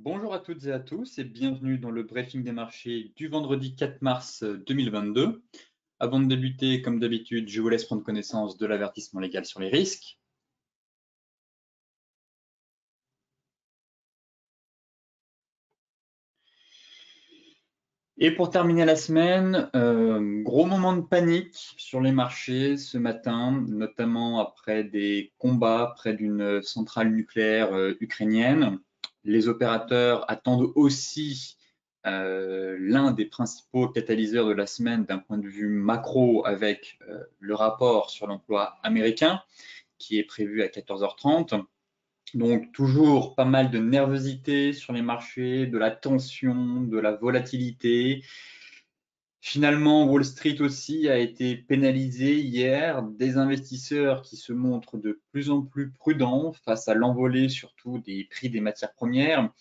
Bonjour à toutes et à tous et bienvenue dans le briefing des marchés du vendredi 4 mars 2022. Avant de débuter, comme d'habitude, je vous laisse prendre connaissance de l'avertissement légal sur les risques. Et pour terminer la semaine, gros moment de panique sur les marchés ce matin, notamment après des combats près d'une centrale nucléaire ukrainienne. Les opérateurs attendent aussi l'un des principaux catalyseurs de la semaine d'un point de vue macro avec le rapport sur l'emploi américain qui est prévu à 14h30. Donc toujours pas mal de nervosité sur les marchés, de la tension, de la volatilité. Finalement, Wall Street aussi a été pénalisé hier, des investisseurs qui se montrent de plus en plus prudents face à l'envolée surtout des prix des matières premières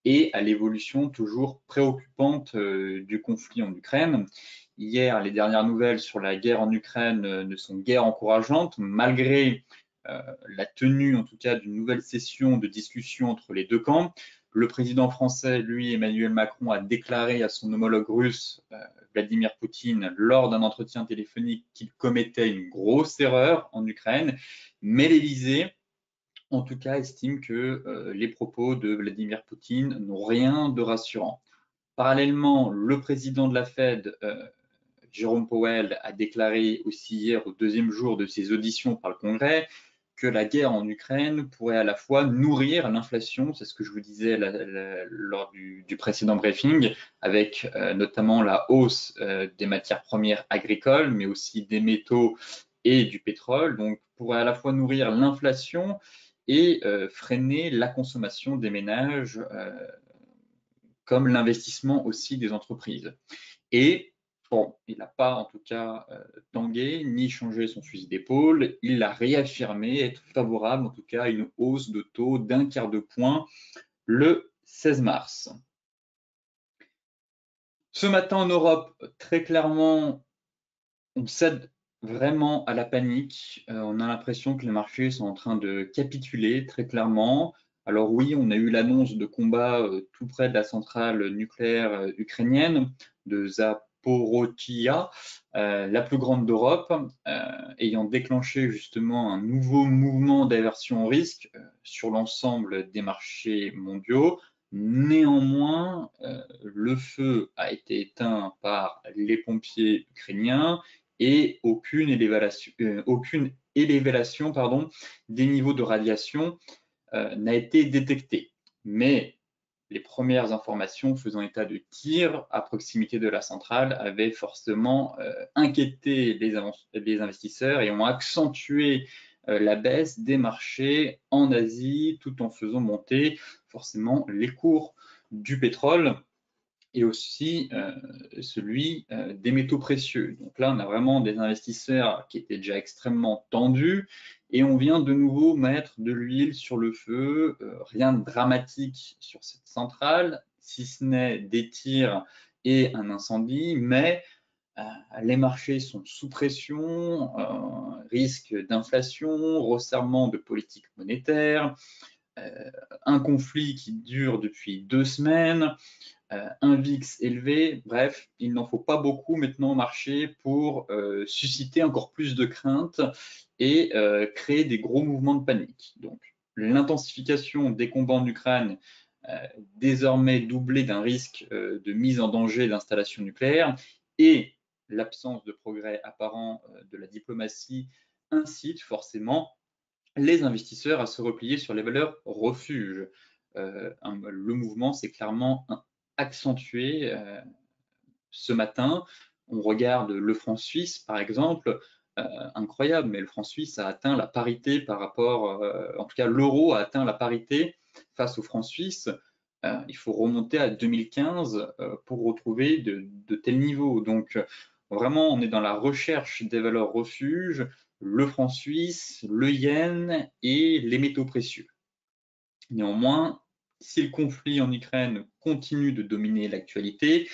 et à l'évolution toujours préoccupante du conflit en Ukraine. Hier, les dernières nouvelles sur la guerre en Ukraine ne sont guère encourageantes, malgré la tenue en tout cas d'une nouvelle session de discussion entre les deux camps. Le président français, lui, Emmanuel Macron, a déclaré à son homologue russe, Vladimir Poutine, lors d'un entretien téléphonique qu'il commettait une grosse erreur en Ukraine, mais l'Élysée, en tout cas, estime que les propos de Vladimir Poutine n'ont rien de rassurant. Parallèlement, le président de la Fed, Jérôme Powell, a déclaré aussi hier au deuxième jour de ses auditions par le Congrès que la guerre en Ukraine pourrait à la fois nourrir l'inflation, c'est ce que je vous disais lors du précédent briefing, avec notamment la hausse des matières premières agricoles, mais aussi des métaux et du pétrole, donc pourrait à la fois nourrir l'inflation et freiner la consommation des ménages, comme l'investissement aussi des entreprises. Et bon, il n'a pas en tout cas tangué ni changé son fusil d'épaule. Il a réaffirmé être favorable en tout cas à une hausse de taux d'un quart de point le 16 mars. Ce matin en Europe, très clairement, on cède vraiment à la panique. On a l'impression que les marchés sont en train de capituler très clairement. Alors oui, on a eu l'annonce de combats tout près de la centrale nucléaire ukrainienne de Zaporizhzhia, la plus grande d'Europe, ayant déclenché justement un nouveau mouvement d'aversion au risque sur l'ensemble des marchés mondiaux. Néanmoins, le feu a été éteint par les pompiers ukrainiens et aucune élévation des niveaux de radiation n'a été détectée. Mais les premières informations faisant état de tirs à proximité de la centrale avaient forcément inquiété les investisseurs et ont accentué la baisse des marchés en Asie, tout en faisant monter forcément les cours du pétrole et aussi celui des métaux précieux. Donc là, on a vraiment des investisseurs qui étaient déjà extrêmement tendus et on vient de nouveau mettre de l'huile sur le feu. Rien de dramatique sur cette centrale, si ce n'est des tirs et un incendie, mais les marchés sont sous pression, risque d'inflation, resserrement de politique monétaire, un conflit qui dure depuis 2 semaines, un VIX élevé. Bref, il n'en faut pas beaucoup maintenant au marché pour susciter encore plus de craintes et créer des gros mouvements de panique. Donc, l'intensification des combats en Ukraine, désormais doublée d'un risque de mise en danger d'installations nucléaires et l'absence de progrès apparent de la diplomatie incite forcément les investisseurs à se replier sur les valeurs refuges. Le mouvement s'est clairement accentué ce matin. On regarde le franc suisse, par exemple, incroyable, mais le franc suisse a atteint la parité par rapport, en tout cas l'euro a atteint la parité face au franc suisse. Il faut remonter à 2015 pour retrouver de tels niveaux. Donc vraiment, on est dans la recherche des valeurs refuges, le franc suisse, le yen et les métaux précieux. Néanmoins, si le conflit en Ukraine continue de dominer l'actualité,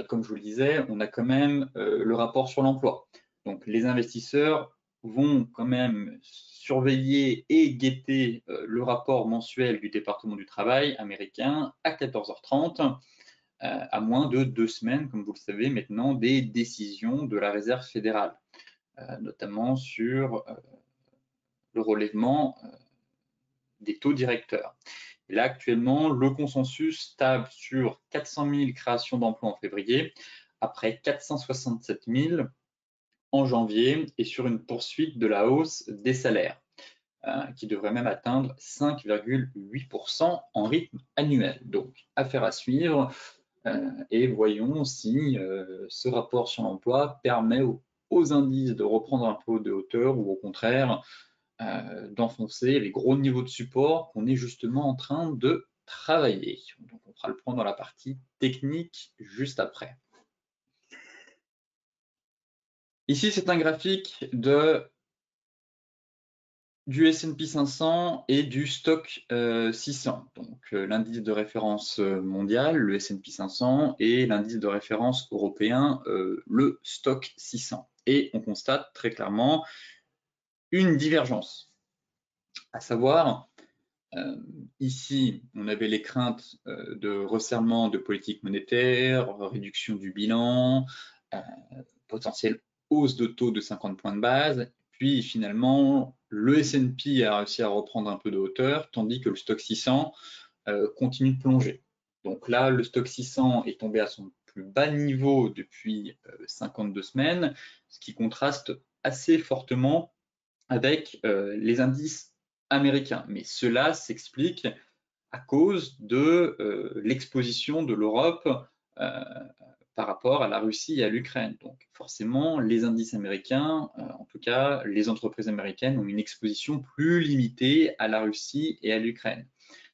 comme je vous le disais, on a quand même le rapport sur l'emploi. Donc les investisseurs vont quand même surveiller et guetter le rapport mensuel du département du travail américain à 14h30, à moins de 2 semaines, comme vous le savez maintenant, des décisions de la Réserve fédérale, notamment sur le relèvement des taux directeurs. Et là, actuellement, le consensus table sur 400 000 créations d'emplois en février, après 467 000 en janvier, et sur une poursuite de la hausse des salaires, qui devrait même atteindre 5,8% en rythme annuel. Donc, affaire à suivre, et voyons si ce rapport sur l'emploi permet aux indices de reprendre un peu de hauteur ou au contraire d'enfoncer les gros niveaux de support qu'on est justement en train de travailler. Donc, on fera le point dans la partie technique juste après. Ici, c'est un graphique du S&P 500 et du Stock 600, donc l'indice de référence mondial, le S&P 500, et l'indice de référence européen, le Stock 600. Et on constate très clairement une divergence, à savoir, ici, on avait les craintes de resserrement de politique monétaire, réduction du bilan, potentielle hausse de taux de 50 points de base, puis finalement, le S&P a réussi à reprendre un peu de hauteur, tandis que le Stock 600 continue de plonger. Donc là, le Stock 600 est tombé à son plus bas niveau depuis 52 semaines, ce qui contraste assez fortement avec les indices américains. Mais cela s'explique à cause de l'exposition de l'Europe par rapport à la Russie et à l'Ukraine. Donc forcément, les indices américains, en tout cas les entreprises américaines, ont une exposition plus limitée à la Russie et à l'Ukraine.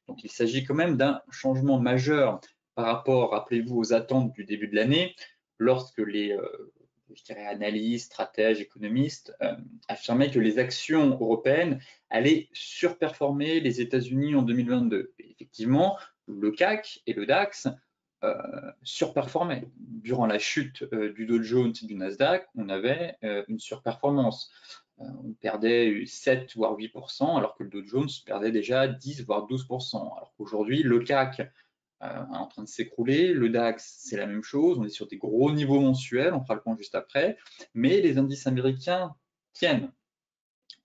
Donc il s'agit quand même d'un changement majeur par rapport, rappelez-vous, aux attentes du début de l'année, lorsque les analystes, stratèges, économistes affirmaient que les actions européennes allaient surperformer les États-Unis en 2022. Et effectivement, le CAC et le DAX surperformaient. Durant la chute du Dow Jones et du Nasdaq, on avait une surperformance. On perdait 7 voire 8%, alors que le Dow Jones perdait déjà 10 voire 12%. Alors qu'aujourd'hui, le CAC est en train de s'écrouler, le DAX, c'est la même chose, on est sur des gros niveaux mensuels, on fera le point juste après, mais les indices américains tiennent,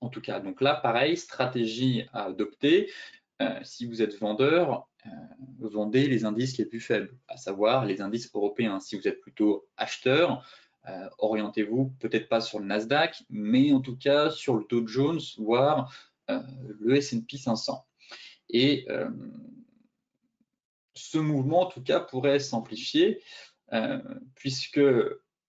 en tout cas. Donc là, pareil, stratégie à adopter. Si vous êtes vendeur, vendez les indices les plus faibles, à savoir les indices européens. Si vous êtes plutôt acheteur, orientez-vous peut-être pas sur le Nasdaq, mais en tout cas sur le Dow Jones, voire le S&P 500. Et ce mouvement, en tout cas, pourrait s'amplifier, puisque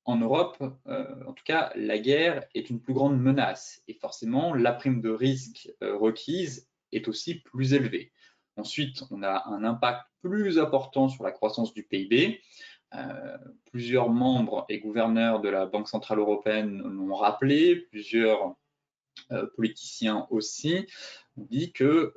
en Europe, en tout cas, la guerre est une plus grande menace. Et forcément, la prime de risque requise est aussi plus élevée. Ensuite, on a un impact plus important sur la croissance du PIB. Plusieurs membres et gouverneurs de la Banque centrale européenne l'ont rappelé, plusieurs politiciens aussi, ont dit que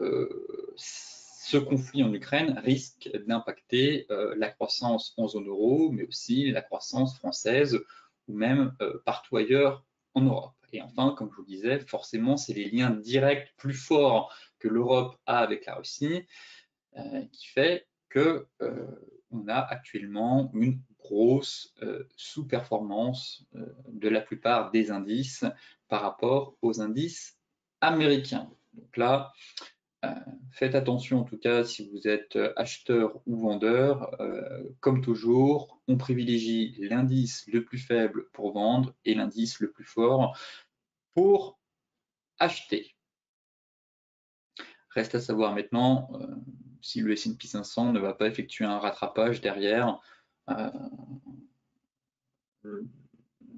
ce conflit en Ukraine risque d'impacter la croissance en zone euro, mais aussi la croissance française ou même partout ailleurs en Europe. Et enfin, comme je vous le disais, forcément, c'est les liens directs plus forts que l'Europe a avec la Russie qui fait que on a actuellement une grosse sous-performance de la plupart des indices par rapport aux indices américains. Donc là, faites attention en tout cas si vous êtes acheteur ou vendeur. Comme toujours, on privilégie l'indice le plus faible pour vendre et l'indice le plus fort pour acheter. Reste à savoir maintenant si le S&P 500 ne va pas effectuer un rattrapage derrière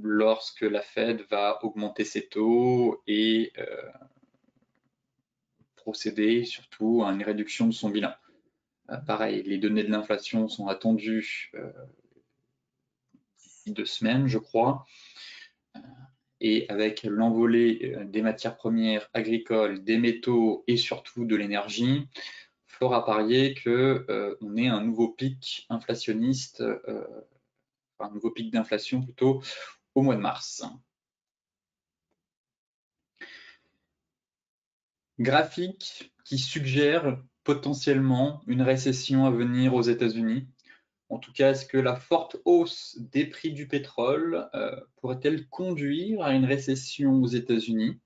lorsque la Fed va augmenter ses taux et procéder surtout à une réduction de son bilan. Pareil, les données de l'inflation sont attendues d'ici 2 semaines, je crois. Et avec l'envolée des matières premières agricoles, des métaux et surtout de l'énergie, fort à parier qu'on ait un nouveau pic inflationniste, un nouveau pic d'inflation plutôt, au mois de mars. graphique qui suggère potentiellement une récession à venir aux États-Unis. En tout cas, est-ce que la forte hausse des prix du pétrole pourrait-elle conduire à une récession aux États-Unis?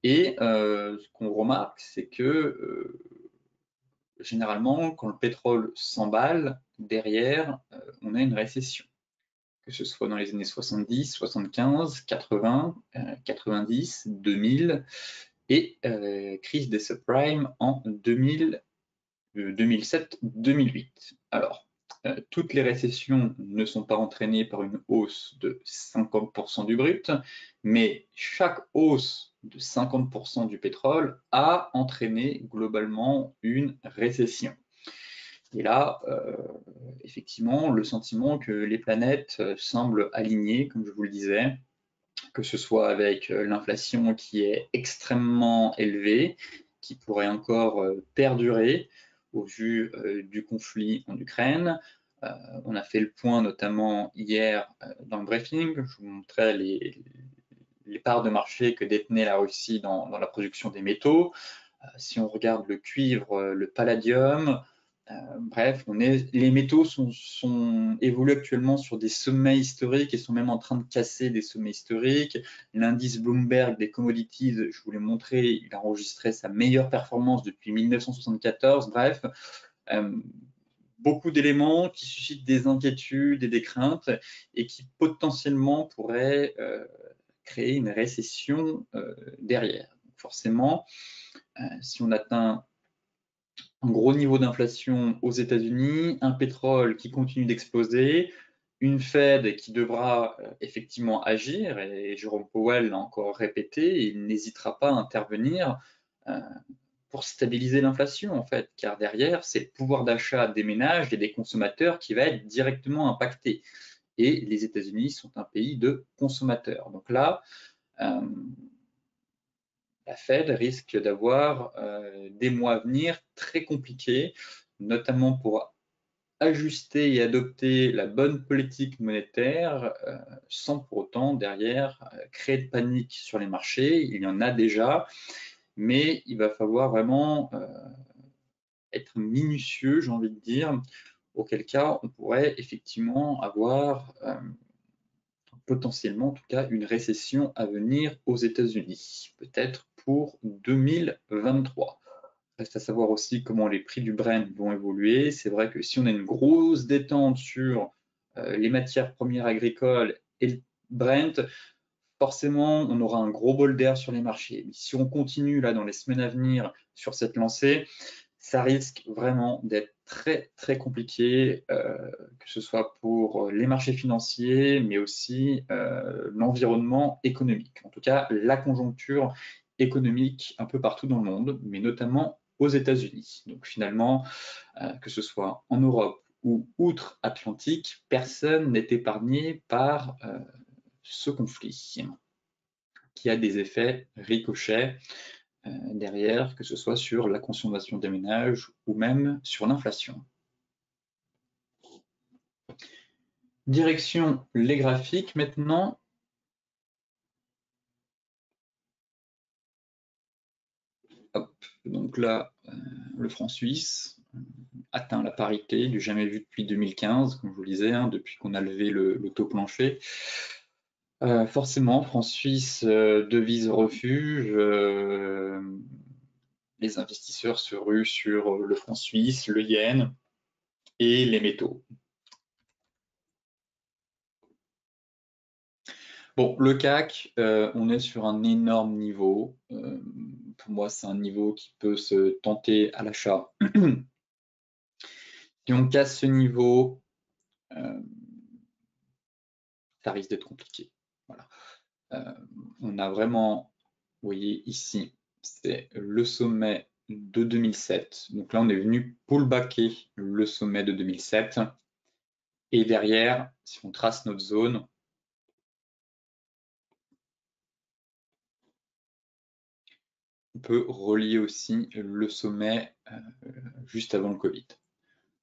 Et ce qu'on remarque, c'est que généralement, quand le pétrole s'emballe, derrière, on a une récession, que ce soit dans les années 70, 75, 80, 90, 2000 et crise des subprimes en 2007-2008. Alors, toutes les récessions ne sont pas entraînées par une hausse de 50% du brut, mais chaque hausse de 50% du pétrole a entraîné globalement une récession. Et là, effectivement, le sentiment que les planètes semblent alignées, comme je vous le disais, que ce soit avec l'inflation qui est extrêmement élevée, qui pourrait encore perdurer au vu du conflit en Ukraine. On a fait le point notamment hier dans le briefing, je vous montrais les parts de marché que détenait la Russie dans la production des métaux. Si on regarde le cuivre, le palladium, bref, les métaux évoluent actuellement sur des sommets historiques et sont même en train de casser des sommets historiques. L'indice Bloomberg des commodities, je vous l'ai montré, il a enregistré sa meilleure performance depuis 1974. Bref, beaucoup d'éléments qui suscitent des inquiétudes et des craintes et qui potentiellement pourraient créer une récession derrière. Donc forcément, si on atteint un gros niveau d'inflation aux États-Unis, un pétrole qui continue d'exploser, une Fed qui devra effectivement agir, et Jérôme Powell l'a encore répété, il n'hésitera pas à intervenir pour stabiliser l'inflation, en fait, car derrière, c'est le pouvoir d'achat des ménages et des consommateurs qui va être directement impacté. Et les États-Unis sont un pays de consommateurs. Donc là, la Fed risque d'avoir des mois à venir très compliqués, notamment pour ajuster et adopter la bonne politique monétaire sans pour autant derrière créer de panique sur les marchés. Il y en a déjà, mais il va falloir vraiment être minutieux, j'ai envie de dire, auquel cas on pourrait effectivement avoir potentiellement en tout cas une récession à venir aux États-Unis, peut-être pour 2023. Reste à savoir aussi comment les prix du Brent vont évoluer. C'est vrai que si on a une grosse détente sur les matières premières agricoles et le Brent, forcément, on aura un gros bol d'air sur les marchés. Mais si on continue là dans les semaines à venir sur cette lancée, ça risque vraiment d'être très très compliqué, que ce soit pour les marchés financiers, mais aussi l'environnement économique. En tout cas, la conjoncture économique un peu partout dans le monde, mais notamment aux États-Unis. Donc finalement, que ce soit en Europe ou outre-Atlantique, personne n'est épargné par ce conflit qui a des effets ricochets derrière, que ce soit sur la consommation des ménages ou même sur l'inflation. Direction les graphiques maintenant. Hop, donc là, le franc suisse atteint la parité du jamais vu depuis 2015, comme je vous le disais, hein, depuis qu'on a levé le taux plancher. Forcément, franc suisse, devise refuge, les investisseurs se ruent sur le franc suisse, le yen et les métaux. Bon, le CAC, on est sur un énorme niveau. Pour moi, c'est un niveau qui peut se tenter à l'achat. Si on casse ce niveau, ça risque d'être compliqué. Voilà. On a vraiment, vous voyez ici, c'est le sommet de 2007. Donc là, on est venu pullbacker le sommet de 2007. Et derrière, si on trace notre zone, on peut relier aussi le sommet juste avant le Covid.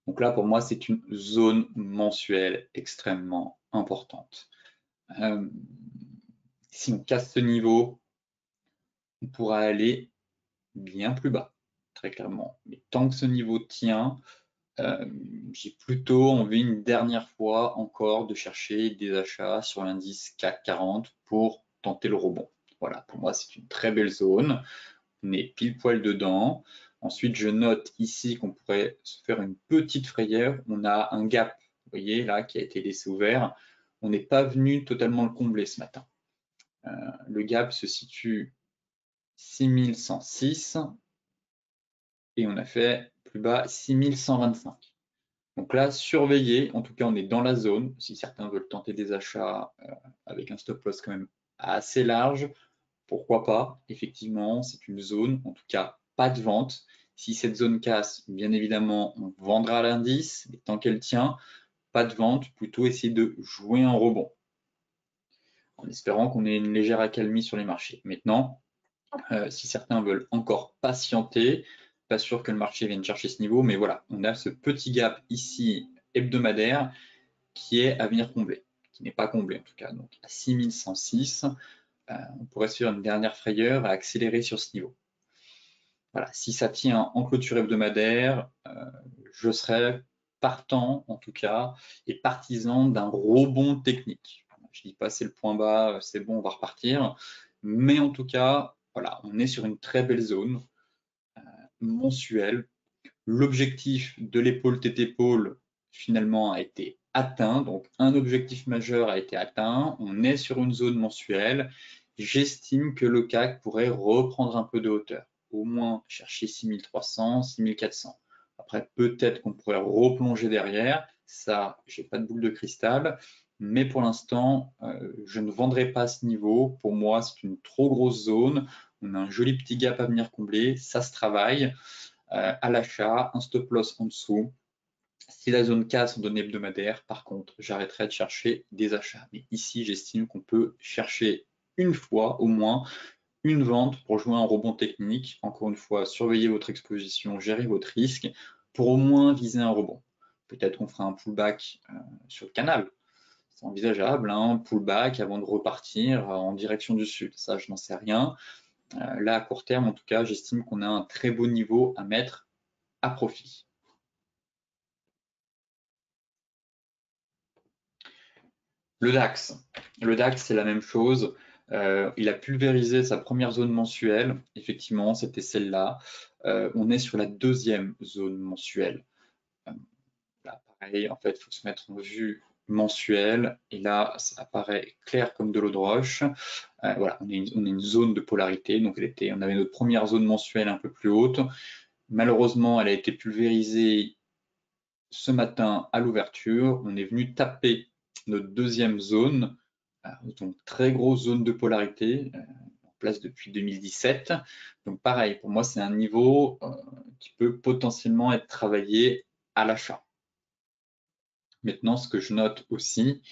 Donc là, pour moi, c'est une zone mensuelle extrêmement importante. Si on casse ce niveau, on pourra aller bien plus bas, très clairement. Mais tant que ce niveau tient, j'ai plutôt envie une dernière fois encore de chercher des achats sur l'indice CAC 40 pour tenter le rebond. Voilà, pour moi, c'est une très belle zone. On est pile poil dedans. Ensuite, je note ici qu'on pourrait se faire une petite frayeur. On a un gap, vous voyez, là, qui a été laissé ouvert. On n'est pas venu totalement le combler ce matin. Le gap se situe 6106 et on a fait plus bas 6125. Donc là, surveillez, en tout cas on est dans la zone, si certains veulent tenter des achats avec un stop loss quand même assez large, pourquoi pas, effectivement c'est une zone, en tout cas pas de vente. Si cette zone casse, bien évidemment on vendra l'indice, mais tant qu'elle tient, pas de vente, plutôt essayer de jouer un rebond, en espérant qu'on ait une légère accalmie sur les marchés. Maintenant, si certains veulent encore patienter, pas sûr que le marché vienne chercher ce niveau, mais voilà, on a ce petit gap ici hebdomadaire qui est à venir combler, qui n'est pas comblé en tout cas. Donc à 6106, on pourrait se faire une dernière frayeur et accélérer sur ce niveau. Voilà, si ça tient en clôture hebdomadaire, je serais partant en tout cas et partisan d'un rebond technique. Je dis pas c'est le point bas, c'est bon, on va repartir, mais en tout cas, voilà, on est sur une très belle zone mensuelle. L'objectif de l'épaule tête épaule finalement a été atteint, donc un objectif majeur a été atteint, on est sur une zone mensuelle. J'estime que le CAC pourrait reprendre un peu de hauteur, au moins chercher 6300, 6400. Après, peut-être qu'on pourrait replonger derrière, ça, j'ai pas de boule de cristal, mais pour l'instant, je ne vendrai pas à ce niveau. Pour moi, c'est une trop grosse zone. On a un joli petit gap à venir combler, ça se travaille. À l'achat, un stop loss en dessous. Si la zone casse en données hebdomadaires, par contre, j'arrêterai de chercher des achats. Mais ici, j'estime qu'on peut chercher une fois au moins une vente pour jouer un rebond technique. Encore une fois, surveillez votre exposition, gérez votre risque pour au moins viser un rebond. Peut-être qu'on fera un pullback sur le canal. C'est envisageable, un pullback avant de repartir en direction du sud. Ça, je n'en sais rien. Là, à court terme, en tout cas, j'estime qu'on a un très beau niveau à mettre à profit. Le DAX. Le DAX, c'est la même chose. Il a pulvérisé sa première zone mensuelle. Effectivement, c'était celle-là. On est sur la deuxième zone mensuelle. Là, pareil, en fait, il faut se mettre en vue mensuelle. Et là, ça apparaît clair comme de l'eau de roche. Voilà, on a une zone de polarité. Donc, on avait notre première zone mensuelle un peu plus haute. Malheureusement, elle a été pulvérisée ce matin à l'ouverture. On est venu taper notre deuxième zone, donc très grosse zone de polarité, en place depuis 2017. Donc pareil, pour moi, c'est un niveau qui peut potentiellement être travaillé à l'achat. Maintenant, ce que je note aussi,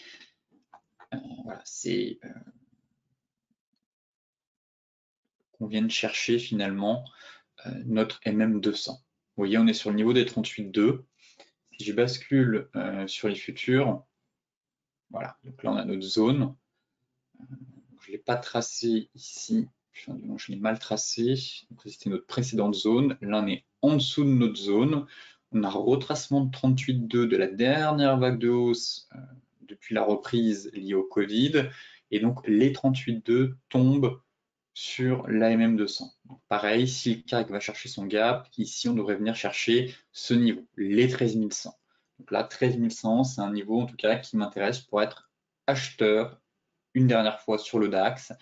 voilà, c'est qu'on vient de chercher finalement notre MM200. Vous voyez, on est sur le niveau des 38,2. Si je bascule sur les futurs, voilà, donc là on a notre zone. Je ne l'ai pas tracé ici, je l'ai mal tracé. C'était notre précédente zone. Là, on est en dessous de notre zone. On a un retracement de 38,2 de la dernière vague de hausse depuis la reprise liée au Covid. Et donc, les 38,2 tombent sur l'AMM200. Pareil, si le CAC va chercher son gap, ici, on devrait venir chercher ce niveau, les 13100. Donc là, 13100, c'est un niveau, en tout cas, qui m'intéresse pour être acheteur une dernière fois sur le DAX.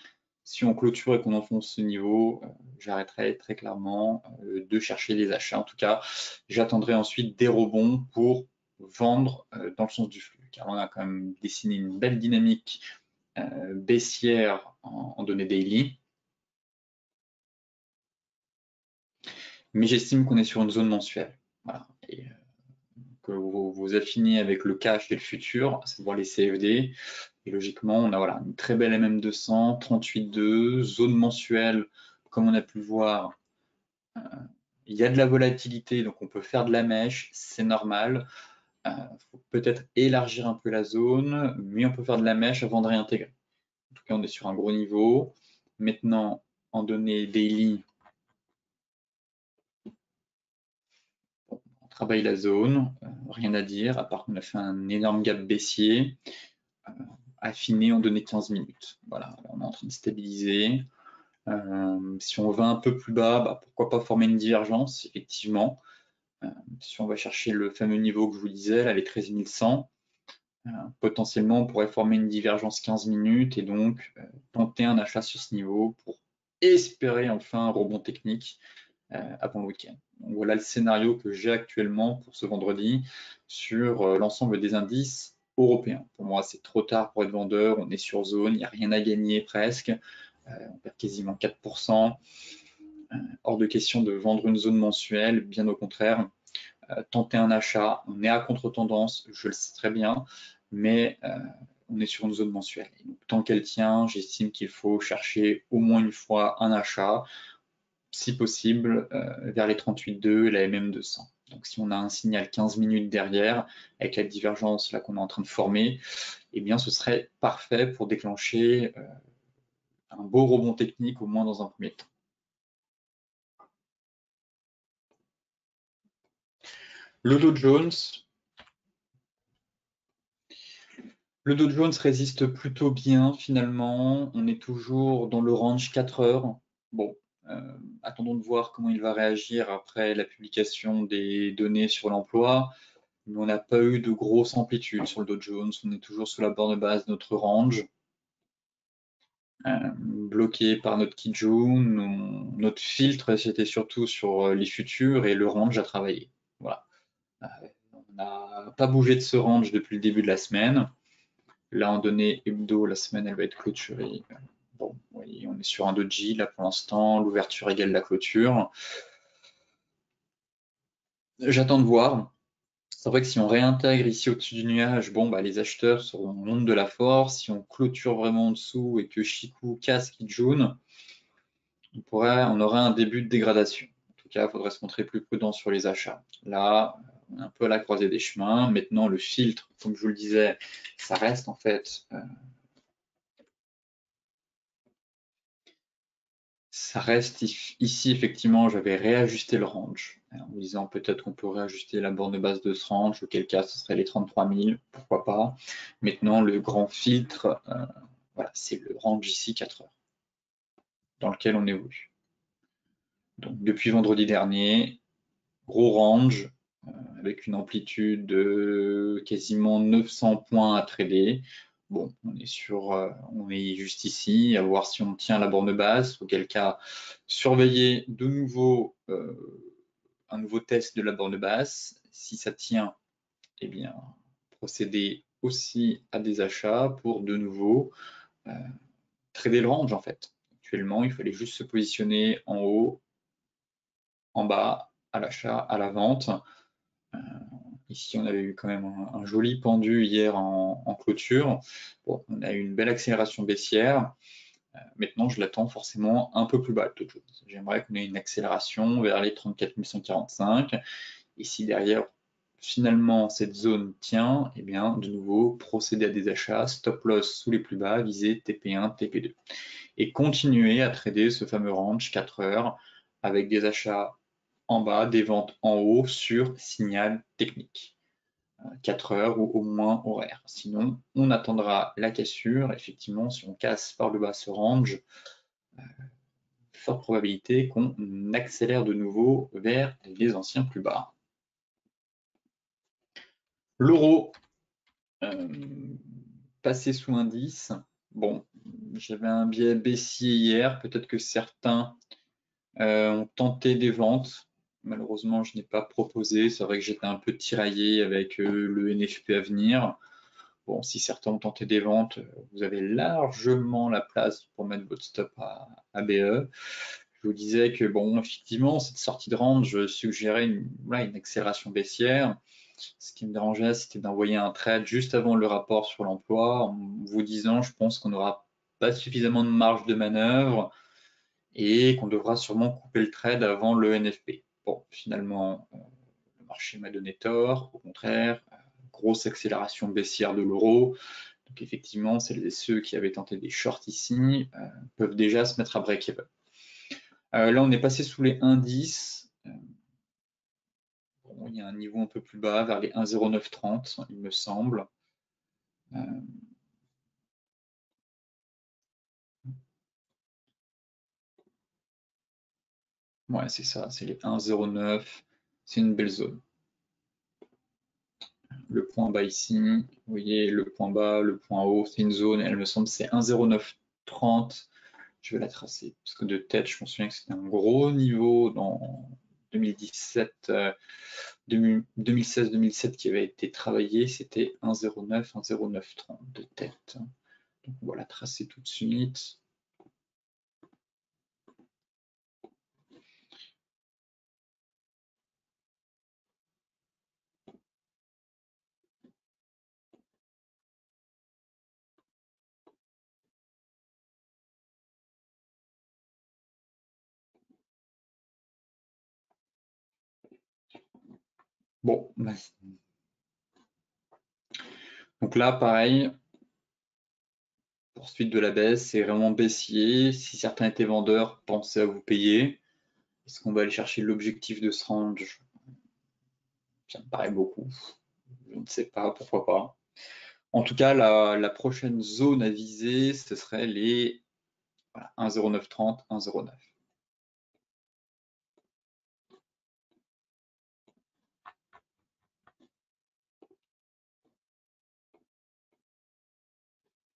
Si on clôture et qu'on enfonce ce niveau, j'arrêterai très clairement de chercher des achats. En tout cas, j'attendrai ensuite des rebonds pour vendre dans le sens du flux. Car on a quand même dessiné une belle dynamique baissière en données daily. Mais j'estime qu'on est sur une zone mensuelle. Voilà. Et, que vous affinez avec le cash et le futur, c'est de voir les CFD. Et logiquement, on a voilà, une très belle MM200, 38,2, zone mensuelle, comme on a pu le voir. Il y a de la volatilité, donc on peut faire de la mèche, c'est normal. Il faut peut-être élargir un peu la zone, mais on peut faire de la mèche avant de réintégrer. En tout cas, on est sur un gros niveau. Maintenant, en données daily, travaille la zone, rien à dire, à part qu'on a fait un énorme gap baissier, affiné en données de 15 minutes. Voilà, on est en train de stabiliser. Si on va un peu plus bas, bah, pourquoi pas former une divergence, effectivement. Si on va chercher le fameux niveau que je vous disais, là, les 13 100, potentiellement on pourrait former une divergence 15 minutes et donc tenter un achat sur ce niveau pour espérer enfin un rebond technique avant le week-end. Donc, voilà le scénario que j'ai actuellement pour ce vendredi sur l'ensemble des indices européens. Pour moi, c'est trop tard pour être vendeur, on est sur zone, il n'y a rien à gagner presque, on perd quasiment 4%. Hors de question de vendre une zone mensuelle, bien au contraire, tenter un achat, on est à contre-tendance, je le sais très bien, mais on est sur une zone mensuelle. Et donc, tant qu'elle tient, j'estime qu'il faut chercher au moins une fois un achat, si possible, vers les 38,2 et la MM200. Donc si on a un signal 15 minutes derrière, avec la divergence là qu'on est en train de former, eh bien ce serait parfait pour déclencher un beau rebond technique, au moins dans un premier temps. Le Dow Jones. Le Dow Jones résiste plutôt bien finalement. On est toujours dans le range 4 heures. Bon, attendons de voir comment il va réagir après la publication des données sur l'emploi. Mais on n'a pas eu de grosse amplitude sur le Dow Jones. On est toujours sous la borne basse de notre range. Bloqué par notre Kijun. Notre filtre, c'était surtout sur les futurs et le range à travailler. Voilà. On n'a pas bougé de ce range depuis le début de la semaine. Là, en données hebdo, la semaine, elle va être clôturée. Bon, oui, on est sur un doji là pour l'instant. L'ouverture égale la clôture. J'attends de voir. C'est vrai que si on réintègre ici au-dessus du nuage, bon, bah, les acheteurs seront au monde de la force. Si on clôture vraiment en dessous et que Chikou casse Kijun, on aurait un début de dégradation. En tout cas, il faudrait se montrer plus prudent sur les achats. Là, on est un peu à la croisée des chemins. Maintenant, le filtre, comme je vous le disais, ça reste en fait ça reste ici, effectivement, j'avais réajusté le range en me disant peut-être qu'on peut réajuster la borne de base de ce range, auquel cas ce serait les 33 000, pourquoi pas. Maintenant, le grand filtre, voilà, c'est le range ici 4 heures dans lequel on évolue. Donc depuis vendredi dernier, gros range avec une amplitude de quasiment 900 points à trader. Bon, on est juste ici, à voir si on tient la borne basse, auquel cas surveiller de nouveau un nouveau test de la borne basse. Si ça tient, eh bien, procéder aussi à des achats pour de nouveau trader le range en fait. Actuellement, il fallait juste se positionner en haut, en bas, à l'achat, à la vente. Ici, on avait eu quand même un joli pendu hier en clôture. Bon, on a eu une belle accélération baissière. Maintenant, je l'attends forcément un peu plus bas, le Dow Jones. J'aimerais qu'on ait une accélération vers les 34 145. Et si derrière, finalement, cette zone tient, eh bien, de nouveau, procéder à des achats, stop loss sous les plus bas, viser TP1, TP2. Et continuer à trader ce fameux range 4 heures avec des achats en bas, des ventes en haut sur signal technique. 4 heures ou au moins horaire. Sinon, on attendra la cassure. Effectivement, si on casse par le bas ce range, forte probabilité qu'on accélère de nouveau vers les anciens plus bas. L'euro, passé sous indice. Bon, j'avais un biais baissier hier. Peut-être que certains ont tenté des ventes. Malheureusement, je n'ai pas proposé. C'est vrai que j'étais un peu tiraillé avec le NFP à venir. Bon, si certains ont tenté des ventes, vous avez largement la place pour mettre votre stop à BE. Je vous disais que, bon, effectivement, cette sortie de range suggérait une accélération baissière. Ce qui me dérangeait, c'était d'envoyer un trade juste avant le rapport sur l'emploi, en vous disant, je pense qu'on n'aura pas suffisamment de marge de manœuvre et qu'on devra sûrement couper le trade avant le NFP. Bon, finalement, le marché m'a donné tort. Au contraire, grosse accélération baissière de l'euro. Donc effectivement, celles et ceux qui avaient tenté des shorts ici peuvent déjà se mettre à break-even. Là, on est passé sous les indices. il y a un niveau un peu plus bas, vers les 1,0930, il me semble. Ouais, c'est ça, c'est les 1,09. C'est une belle zone. Le point bas ici, vous voyez, le point bas, le point haut, c'est une zone, elle me semble, c'est 1,0930. Je vais la tracer, parce que de tête, je me souviens que c'était un gros niveau dans 2017, 2016-2007 qui avait été travaillé, c'était 1,09, 1,0930 de tête. Donc on va la tracer tout de suite. Bon, donc là, pareil, poursuite de la baisse, c'est vraiment baissier. Si certains étaient vendeurs, pensez à vous payer. Est-ce qu'on va aller chercher l'objectif de ce range? Ça me paraît beaucoup. Je ne sais pas, pourquoi pas. En tout cas, la prochaine zone à viser, ce serait les 1,0930, 1,09.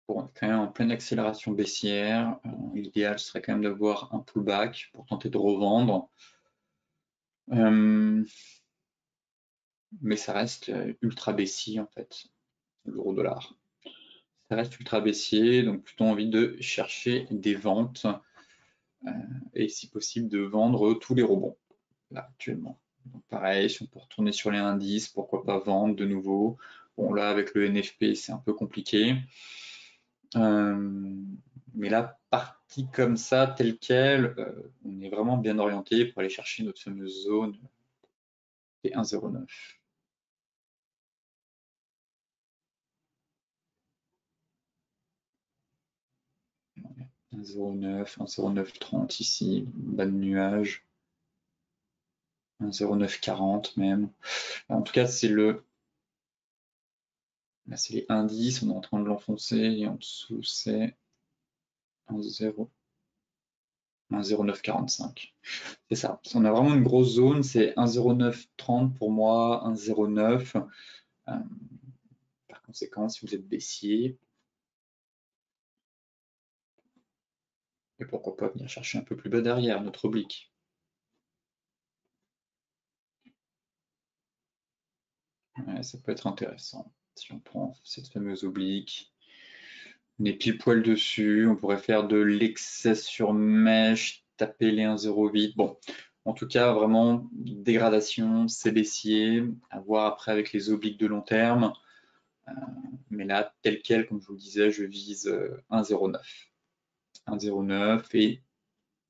Bon, on est quand même en pleine accélération baissière. L'idéal serait quand même d'avoir un pullback pour tenter de revendre. Mais ça reste ultra baissier en fait, l'euro-dollar. Ça reste ultra baissier, donc plutôt envie de chercher des ventes et si possible de vendre tous les rebonds là actuellement. Donc pareil, si on peut retourner sur les indices, pourquoi pas vendre de nouveau. Bon là avec le NFP c'est un peu compliqué. Mais là, parti comme ça, tel quel, on est vraiment bien orienté pour aller chercher notre fameuse zone des 1,09. 1,09, 1,0930 ici, bas de nuage. 1,0940 même. En tout cas, c'est le. Là, c'est les indices, on est en train de l'enfoncer, et en dessous, c'est 1,0945. C'est ça. On a vraiment une grosse zone, c'est 1,0930 pour moi, 1,09. Par conséquent, si vous êtes baissier, et pourquoi pas venir chercher un peu plus bas derrière notre oblique. Ouais, ça peut être intéressant. Si on prend cette fameuse oblique, on est pile poil dessus, on pourrait faire de l'excès sur mèche, taper les 1,08. Bon, en tout cas, vraiment, dégradation, c'est baissier, à voir après avec les obliques de long terme. Mais là, tel quel, comme je vous le disais, je vise 1,09. 1,09 et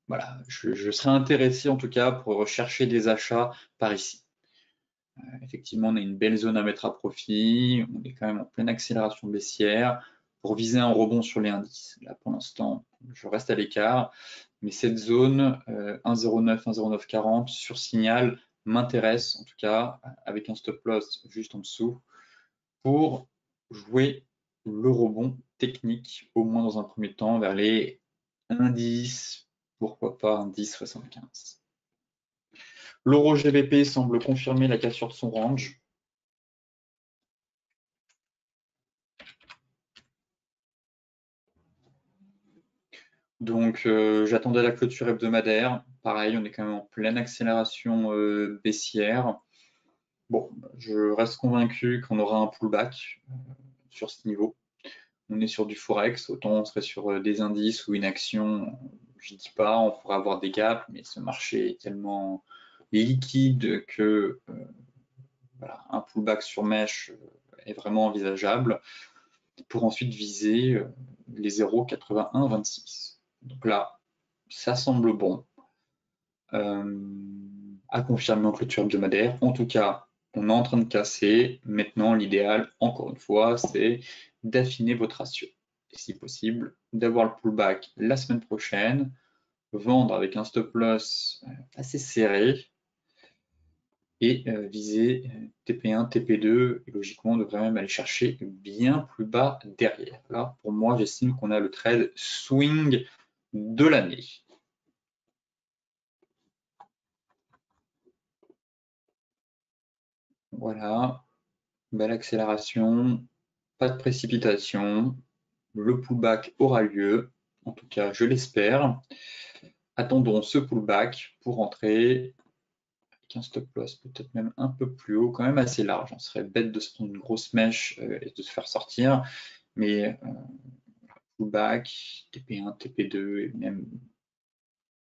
voilà, je serais intéressé en tout cas pour rechercher des achats par ici. Effectivement, on a une belle zone à mettre à profit, on est quand même en pleine accélération baissière pour viser un rebond sur les indices. Là, pour l'instant, je reste à l'écart, mais cette zone 1,09, 1,0940 sur signal m'intéresse en tout cas avec un stop loss juste en dessous pour jouer le rebond technique, au moins dans un premier temps, vers les indices, pourquoi pas indice 75. L'euro GBP semble confirmer la cassure de son range. Donc j'attendais la clôture hebdomadaire. Pareil, on est quand même en pleine accélération baissière. Bon, je reste convaincu qu'on aura un pullback sur ce niveau. On est sur du forex, autant on serait sur des indices ou une action, je dis pas, on pourrait avoir des gaps, mais ce marché est tellement liquide que voilà, un pullback sur mèche est vraiment envisageable pour ensuite viser les 0,8126. Donc là, ça semble bon. À confirmer en clôture hebdomadaire. En tout cas, on est en train de casser. Maintenant, l'idéal, encore une fois, c'est d'affiner votre ratio. Et si possible, d'avoir le pullback la semaine prochaine, vendre avec un stop loss assez serré et viser TP1, TP2, et logiquement on devrait même aller chercher bien plus bas derrière. Là, pour moi, j'estime qu'on a le trade swing de l'année. Voilà, belle accélération, pas de précipitation, le pullback aura lieu, en tout cas je l'espère. Attendons ce pullback pour entrer avec un stop loss peut-être même un peu plus haut, quand même assez large. On serait bête de se prendre une grosse mèche et de se faire sortir, mais pullback, TP1, TP2 et même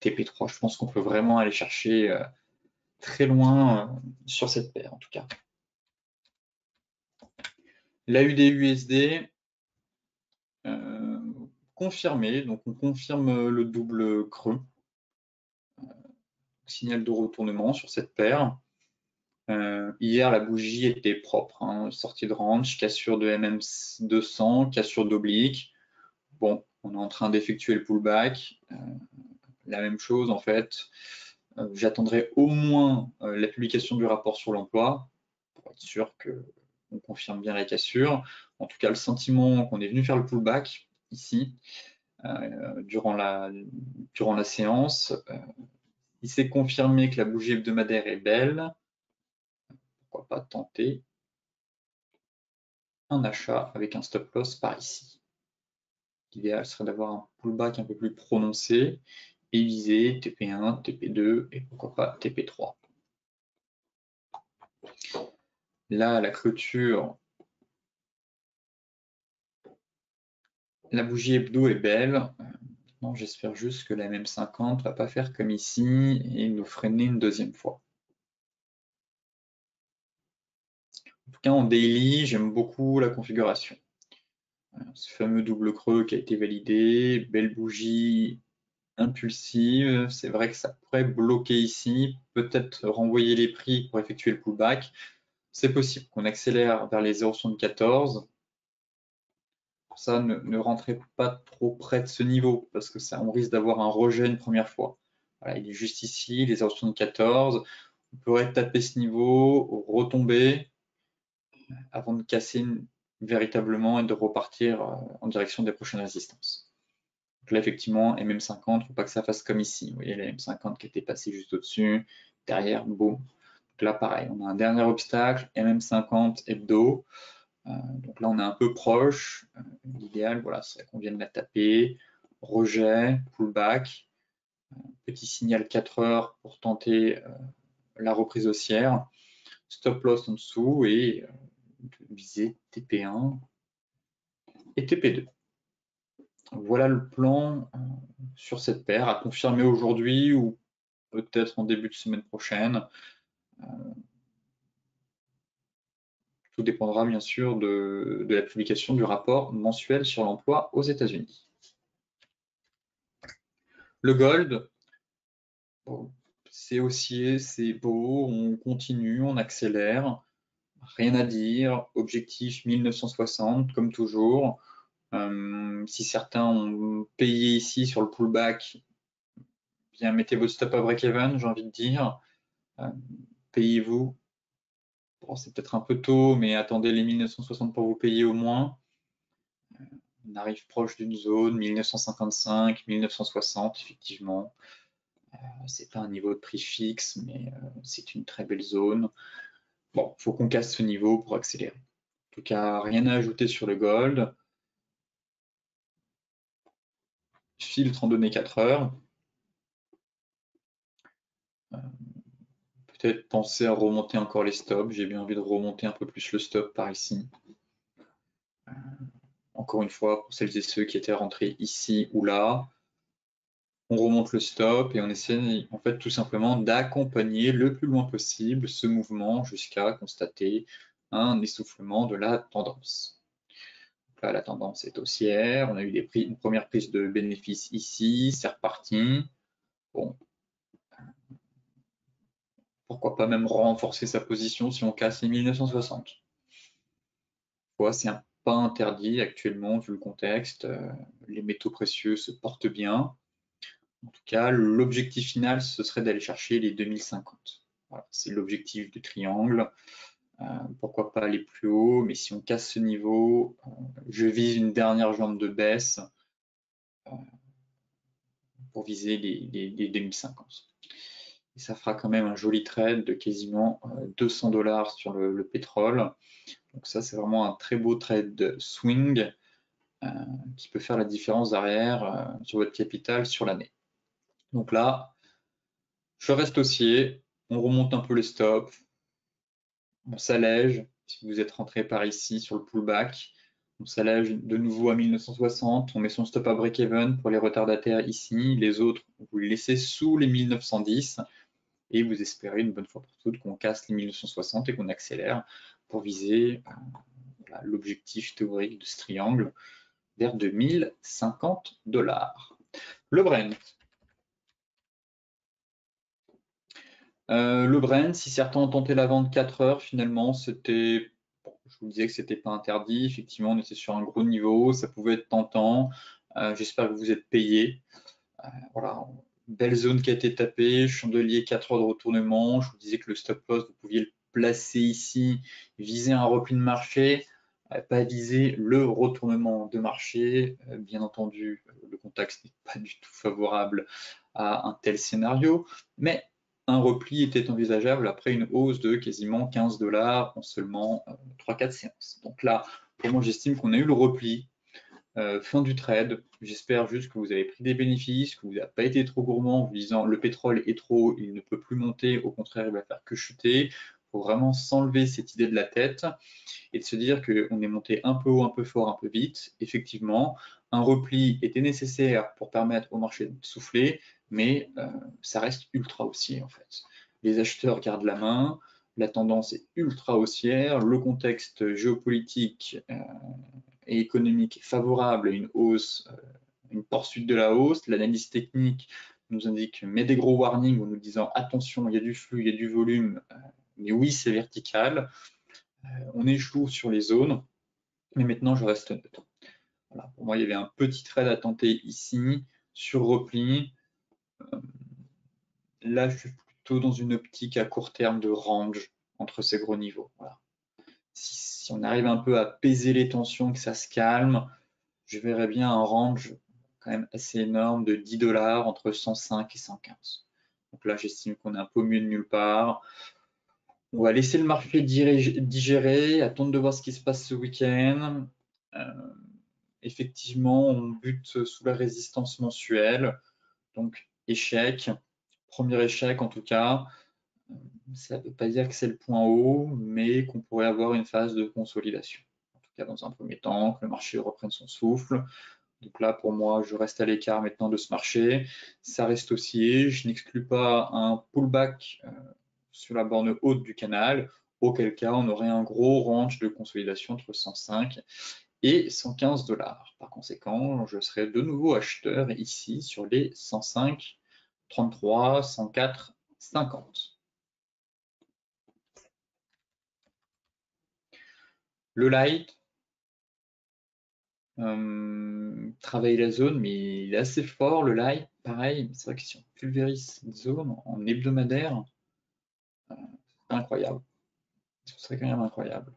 TP3, je pense qu'on peut vraiment aller chercher très loin sur cette paire en tout cas. La UD-USD, confirmé, donc on confirme le double creux, signal de retournement sur cette paire. Hier, la bougie était propre, hein, sortie de range, cassure de MM200, cassure d'oblique. Bon, on est en train d'effectuer le pullback. La même chose en fait. J'attendrai au moins la publication du rapport sur l'emploi pour être sûr qu'on confirme bien la cassure. En tout cas, le sentiment qu'on est venu faire le pullback ici durant la séance, il s'est confirmé que la bougie hebdomadaire est belle. Pourquoi pas tenter un achat avec un stop loss par ici. L'idéal serait d'avoir un pullback un peu plus prononcé et viser TP1, TP2 et pourquoi pas TP3. Là, la clôture, la bougie hebdo est belle. J'espère juste que la MM50 ne va pas faire comme ici et nous freiner une deuxième fois. En tout cas, en daily, j'aime beaucoup la configuration. Ce fameux double creux qui a été validé, belle bougie impulsive, c'est vrai que ça pourrait bloquer ici, peut-être renvoyer les prix pour effectuer le pullback. C'est possible qu'on accélère vers les 0,74. Pour ça, ne rentrez pas trop près de ce niveau, parce que ça, on risque d'avoir un rejet une première fois. Voilà, il est juste ici, les 0,74. On pourrait taper ce niveau, retomber, avant de casser véritablement et de repartir en direction des prochaines résistances. Donc là, effectivement, MM50, il ne faut pas que ça fasse comme ici. Vous voyez, la MM50 qui était passée juste au-dessus, derrière, boum. Donc là, pareil, on a un dernier obstacle, MM50 hebdo. Donc là, on est un peu proche. L'idéal, voilà, c'est qu'on vienne la taper. Rejet, pullback. Petit signal 4 heures pour tenter la reprise haussière. Stop loss en dessous et viser TP1 et TP2. Voilà le plan sur cette paire à confirmer aujourd'hui ou peut-être en début de semaine prochaine. Tout dépendra bien sûr de la publication du rapport mensuel sur l'emploi aux États-Unis. Le gold, bon, c'est haussier, c'est beau, on continue, on accélère. Rien à dire, objectif 1960 comme toujours. Si certains ont payé ici sur le pullback, bien mettez votre stop à break-even, j'ai envie de dire. Payez-vous. Bon, c'est peut-être un peu tôt, mais attendez les 1960 pour vous payer au moins. On arrive proche d'une zone, 1955, 1960, effectivement. C'est pas un niveau de prix fixe, mais c'est une très belle zone. Bon, il faut qu'on casse ce niveau pour accélérer. En tout cas, rien à ajouter sur le gold. Filtre en données 4 heures. Peut-être penser à remonter encore les stops. J'ai bien envie de remonter un peu plus le stop par ici. Encore une fois, pour celles et ceux qui étaient rentrés ici ou là, on remonte le stop et on essaie en fait tout simplement d'accompagner le plus loin possible ce mouvement jusqu'à constater un essoufflement de la tendance. Donc là, la tendance est haussière. On a eu une première prise de bénéfice ici, c'est reparti. Bon, pourquoi pas même renforcer sa position si on casse les 1960. C'est pas interdit actuellement vu le contexte. Les métaux précieux se portent bien. En tout cas, l'objectif final, ce serait d'aller chercher les 2050. Voilà, c'est l'objectif du triangle. Pourquoi pas aller plus haut, mais si on casse ce niveau, je vise une dernière jambe de baisse pour viser les 2050. Et ça fera quand même un joli trade de quasiment 200 $ sur le pétrole. Donc ça, c'est vraiment un très beau trade de swing qui peut faire la différence derrière sur votre capital sur l'année. Donc là, je reste haussier, on remonte un peu les stops, on s'allège, si vous êtes rentré par ici sur le pullback, on s'allège de nouveau à 1960, on met son stop à break-even pour les retardataires ici, les autres, vous les laissez sous les 1910 et vous espérez une bonne fois pour toutes qu'on casse les 1960 et qu'on accélère pour viser l'objectif théorique de ce triangle vers 2050 $. Le Brent. Le Brent, si certains ont tenté la vente 4 heures, finalement, c'était, bon, je vous disais que c'était pas interdit. Effectivement, on était sur un gros niveau, ça pouvait être tentant. J'espère que vous êtes payé. Voilà, belle zone qui a été tapée, chandelier 4 heures de retournement. Je vous disais que le stop loss, vous pouviez le placer ici, viser un repli de marché, pas viser le retournement de marché. Bien entendu, le contexte n'est pas du tout favorable à un tel scénario, mais un repli était envisageable après une hausse de quasiment 15 $ en seulement 3-4 séances. Donc là, pour moi, j'estime qu'on a eu le repli. Fin du trade, j'espère juste que vous avez pris des bénéfices, que vous n'avez pas été trop gourmand en vous disant le pétrole est trop haut, il ne peut plus monter, au contraire il va faire que chuter. Il faut vraiment s'enlever cette idée de la tête et de se dire qu'on est monté un peu haut, un peu fort, un peu vite. Effectivement, un repli était nécessaire pour permettre au marché de souffler, mais ça reste ultra haussier en fait. Les acheteurs gardent la main, la tendance est ultra haussière, le contexte géopolitique et économique favorable à une hausse, une poursuite de la hausse. L'analyse technique nous indique, met des gros warnings en nous disant attention, il y a du flux, il y a du volume, mais oui, c'est vertical. On échoue sur les zones, mais maintenant je reste neutre. Voilà. Pour moi, il y avait un petit trade à tenter ici, sur repli. Là, je suis plutôt dans une optique à court terme de range entre ces gros niveaux. Voilà. Si on arrive un peu à apaiser les tensions, que ça se calme, je verrais bien un range quand même assez énorme de 10 $ entre 105 et 115. Donc là, j'estime qu'on est un peu mieux de nulle part. On va laisser le marché digérer, attendre de voir ce qui se passe ce week-end. Effectivement, on bute sous la résistance mensuelle. Donc, échec. Premier échec en tout cas. Ça ne veut pas dire que c'est le point haut, mais qu'on pourrait avoir une phase de consolidation. En tout cas, dans un premier temps, que le marché reprenne son souffle. Donc là, pour moi, je reste à l'écart maintenant de ce marché. Ça reste haussier. Je n'exclus pas un pullback sur la borne haute du canal, auquel cas on aurait un gros range de consolidation entre 105 et 115 $. Par conséquent, je serai de nouveau acheteur ici sur les 105, 33, 104, 50. Le light travaille la zone, mais il est assez fort, le light. Pareil, c'est vrai que si on pulvérise cette zone en hebdomadaire, c'est incroyable. Ce serait quand même incroyable.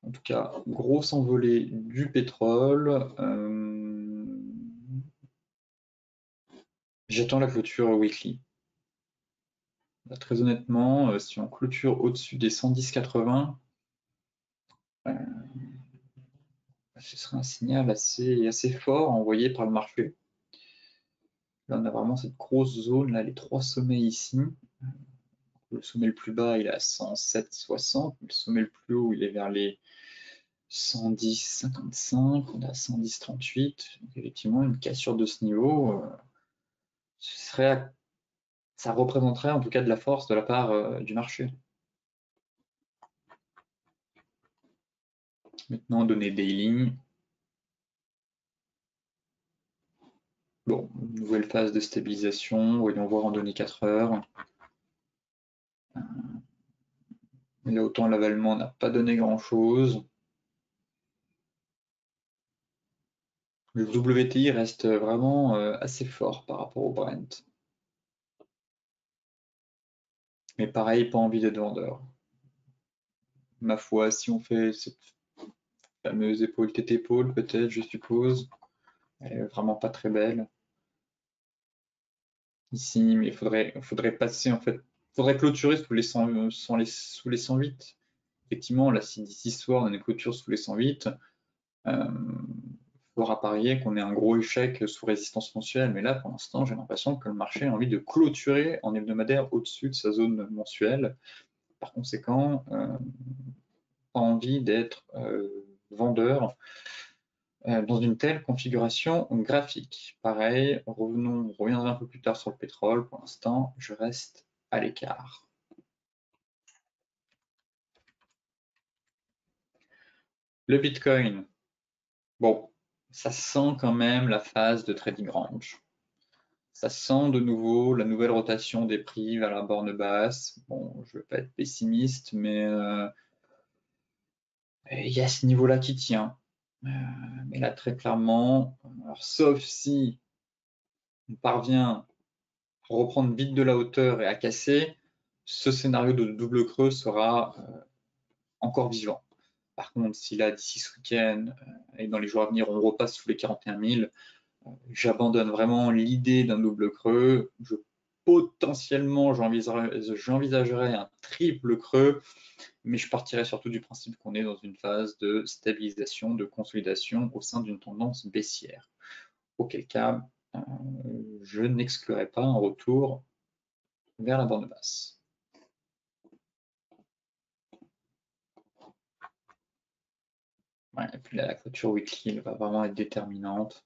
En tout cas, grosse envolée du pétrole. J'attends la clôture weekly. Très honnêtement, si on clôture au-dessus des 110,80, ce serait un signal assez fort envoyé par le marché. Là, on a vraiment cette grosse zone, là, les 3 sommets ici. Le sommet le plus bas, il est à 107,60. Le sommet le plus haut, il est vers les 110,55. On est à 110,38. Donc, effectivement, une cassure de ce niveau, ça représenterait en tout cas de la force de la part du marché. Maintenant, données daily. Bon, nouvelle phase de stabilisation. Voyons voir en données 4 heures. Mais là, autant l'avalement n'a pas donné grand-chose. Le WTI reste vraiment assez fort par rapport au Brent. Mais pareil, pas envie d'être vendeur. Ma foi, si on fait cette fameuse épaule tête épaule, peut-être, je suppose, elle est vraiment pas très belle ici, mais faudrait passer en fait, faudrait clôturer sous les 100, sous les 108. Effectivement, là, si d'ici ce soir on a une clôture sous les 108, faudra parier qu'on ait un gros échec sous résistance mensuelle. Mais là, pour l'instant, j'ai l'impression que le marché a envie de clôturer en hebdomadaire au-dessus de sa zone mensuelle. Par conséquent, pas envie d'être vendeur dans une telle configuration graphique. Pareil, on reviendra un peu plus tard sur le pétrole. Pour l'instant, je reste à l'écart. Le Bitcoin, bon, ça sent quand même la phase de trading range. Ça sent de nouveau la nouvelle rotation des prix vers la borne basse. Bon, je ne veux pas être pessimiste, mais il y a ce niveau-là qui tient. Mais là, très clairement, alors, sauf si on parvient à reprendre vite de la hauteur et à casser, ce scénario de double creux sera encore vivant. Par contre, si là, d'ici ce week-end et dans les jours à venir, on repasse sous les 41 000, j'abandonne vraiment l'idée d'un double creux. Potentiellement, j'envisagerais un triple creux, mais je partirais surtout du principe qu'on est dans une phase de stabilisation, de consolidation au sein d'une tendance baissière. Auquel cas, je n'exclurai pas un retour vers la borne basse. Ouais, et puis là, la clôture weekly, elle va vraiment être déterminante.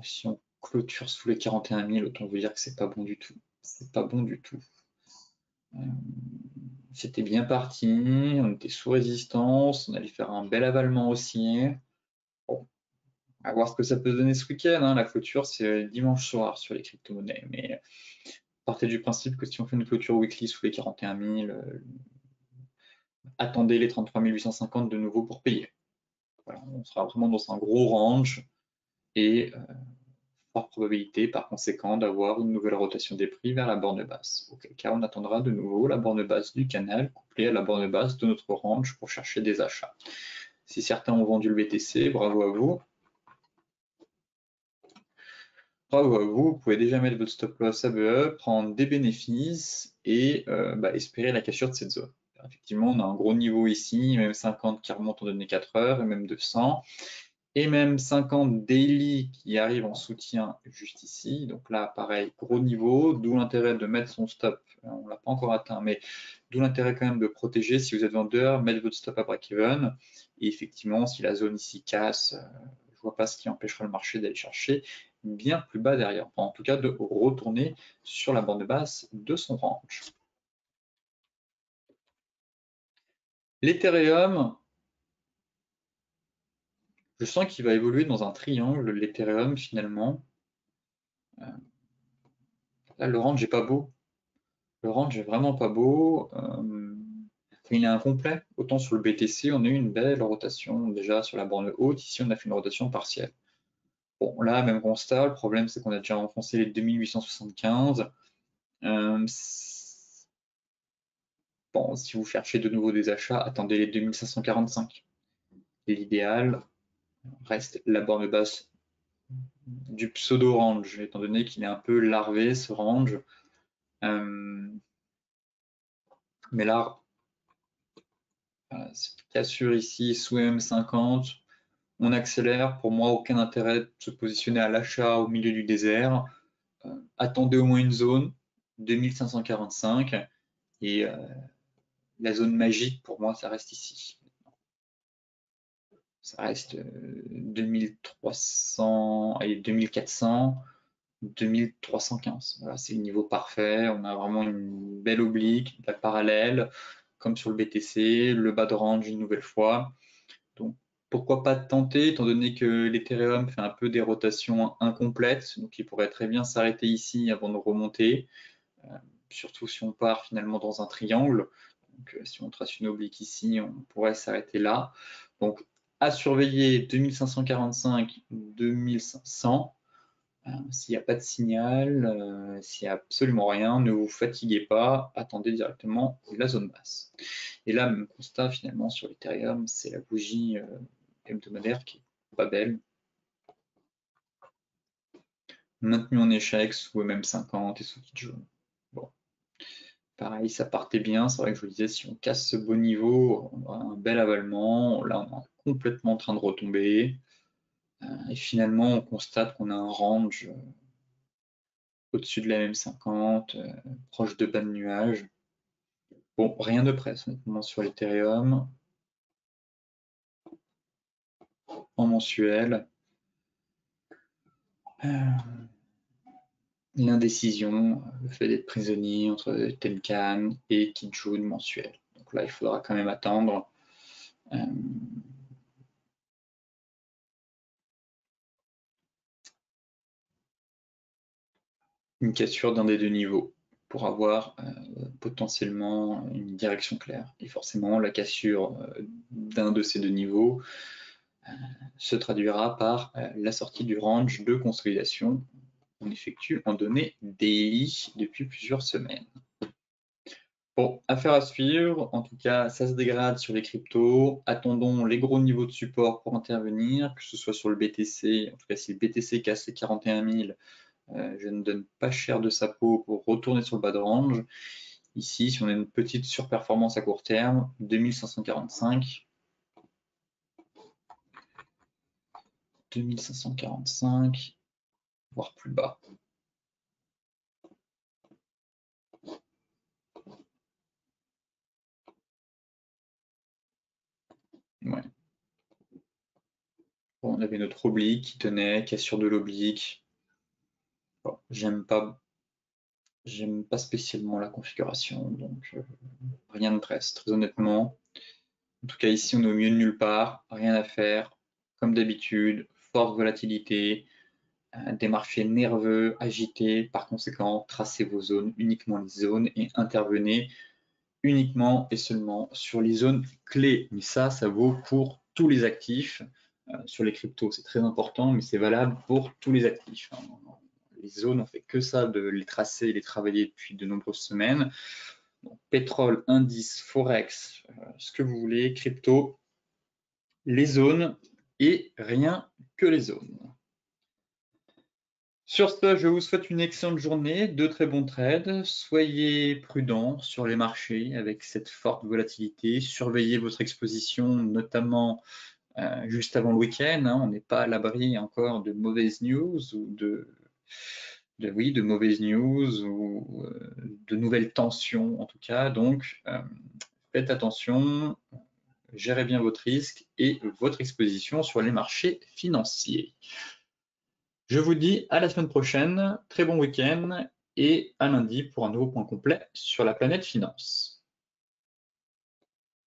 Si on clôture sous les 41 000, autant vous dire que c'est pas bon du tout. C'est pas bon du tout. C'était bien parti, on était sous résistance, on allait faire un bel avalement haussier. Bon, à voir ce que ça peut donner ce week-end. Hein. La clôture, c'est dimanche soir sur les crypto-monnaies. Mais partez du principe que si on fait une clôture weekly sous les 41 000, attendez les 33 850 de nouveau pour payer. Voilà, on sera vraiment dans un gros range et fort probabilité par conséquent d'avoir une nouvelle rotation des prix vers la borne basse. Auquel cas, on attendra de nouveau la borne basse du canal couplée à la borne basse de notre range pour chercher des achats. Si certains ont vendu le BTC, bravo à vous. Bravo à vous, vous pouvez déjà mettre votre stop loss ABE, prendre des bénéfices et espérer la cassure de cette zone. Effectivement, on a un gros niveau ici, même 50 qui remonte en données 4 heures et même 200. Et même 50 daily qui arrive en soutien juste ici. Donc là, pareil, gros niveau, d'où l'intérêt de mettre son stop. On ne l'a pas encore atteint, mais d'où l'intérêt quand même de protéger. Si vous êtes vendeur, mettre votre stop à break-even. Et effectivement, si la zone ici casse, je ne vois pas ce qui empêchera le marché d'aller chercher bien plus bas derrière. En tout cas, de retourner sur la bande basse de son range. L'Ethereum, je sens qu'il va évoluer dans un triangle, l'Ethereum finalement. Là, le range n'est pas beau. Le range est vraiment pas beau. Il est incomplet. Autant sur le BTC, on a eu une belle rotation déjà sur la borne haute. Ici, on a fait une rotation partielle. Bon, là, même constat. Le problème, c'est qu'on a déjà enfoncé les 2875. Bon, si vous cherchez de nouveau des achats, attendez les 2545. L'idéal reste la borne basse du pseudo range, étant donné qu'il est un peu larvé ce range. Mais là, cette cassure ici sous M50, on accélère. Pour moi, aucun intérêt de se positionner à l'achat au milieu du désert. Attendez au moins une zone, 2545. Et la zone magique, pour moi, ça reste ici. Ça reste 2300 et 2400, 2315. Voilà, c'est le niveau parfait. On a vraiment une belle oblique, la parallèle, comme sur le BTC, le bas de range une nouvelle fois. Donc, pourquoi pas tenter, étant donné que l'Ethereum fait un peu des rotations incomplètes, donc il pourrait très bien s'arrêter ici avant de remonter, surtout si on part finalement dans un triangle. Donc, si on trace une oblique ici, on pourrait s'arrêter là. Donc, à surveiller 2545, 2500. S'il n'y a pas de signal, s'il n'y a absolument rien, ne vous fatiguez pas, attendez directement la zone basse. Et là, même constat finalement sur l'Ethereum, c'est la bougie hebdomadaire qui est pas belle. Maintenu en échec sous MM50 et sous Kijun. Bon, pareil, ça partait bien. C'est vrai que je vous disais, si on casse ce beau niveau, on aura un bel avalement. Là, on est complètement en train de retomber. Et finalement, on constate qu'on a un range au-dessus de la MM50, proche de bas de nuages. Bon, rien de presse, honnêtement, sur l'Ethereum. En mensuel. L'indécision, le fait d'être prisonnier entre Tenkan et Kijun mensuel. Donc là, il faudra quand même attendre. Une cassure d'un des deux niveaux pour avoir potentiellement une direction claire. Et forcément, la cassure d'un de ces deux niveaux se traduira par la sortie du range de consolidation qu'on effectue en données daily depuis plusieurs semaines. Bon, affaire à suivre. En tout cas, ça se dégrade sur les cryptos. Attendons les gros niveaux de support pour intervenir, que ce soit sur le BTC. En tout cas, si le BTC casse les 41 000, je ne donne pas cher de sa peau pour retourner sur le bas de range. Ici, si on a une petite surperformance à court terme, 2545. 2545, voire plus bas. Ouais. Bon, on avait notre oblique qui tenait, cassure de l'oblique. Bon, j'aime pas spécialement la configuration, donc rien de presse, très honnêtement. En tout cas, ici, on est au milieu de nulle part, rien à faire. Comme d'habitude, forte volatilité, des marchés nerveux, agités. Par conséquent, tracez vos zones, uniquement les zones, et intervenez uniquement et seulement sur les zones clés. Mais ça vaut pour tous les actifs. Sur les cryptos, c'est très important, mais c'est valable pour tous les actifs. Les zones, on fait que ça, de les tracer et les travailler depuis de nombreuses semaines. Donc, pétrole, indice, forex, ce que vous voulez, crypto, les zones et rien que les zones. Sur ce, je vous souhaite une excellente journée, de très bons trades. Soyez prudents sur les marchés avec cette forte volatilité. Surveillez votre exposition, notamment juste avant le week-end. On n'est pas à l'abri encore de mauvaises news ou de mauvaises news ou de nouvelles tensions en tout cas. Donc, faites attention, gérez bien votre risque et votre exposition sur les marchés financiers. Je vous dis à la semaine prochaine, très bon week-end et à lundi pour un nouveau point complet sur la planète finance.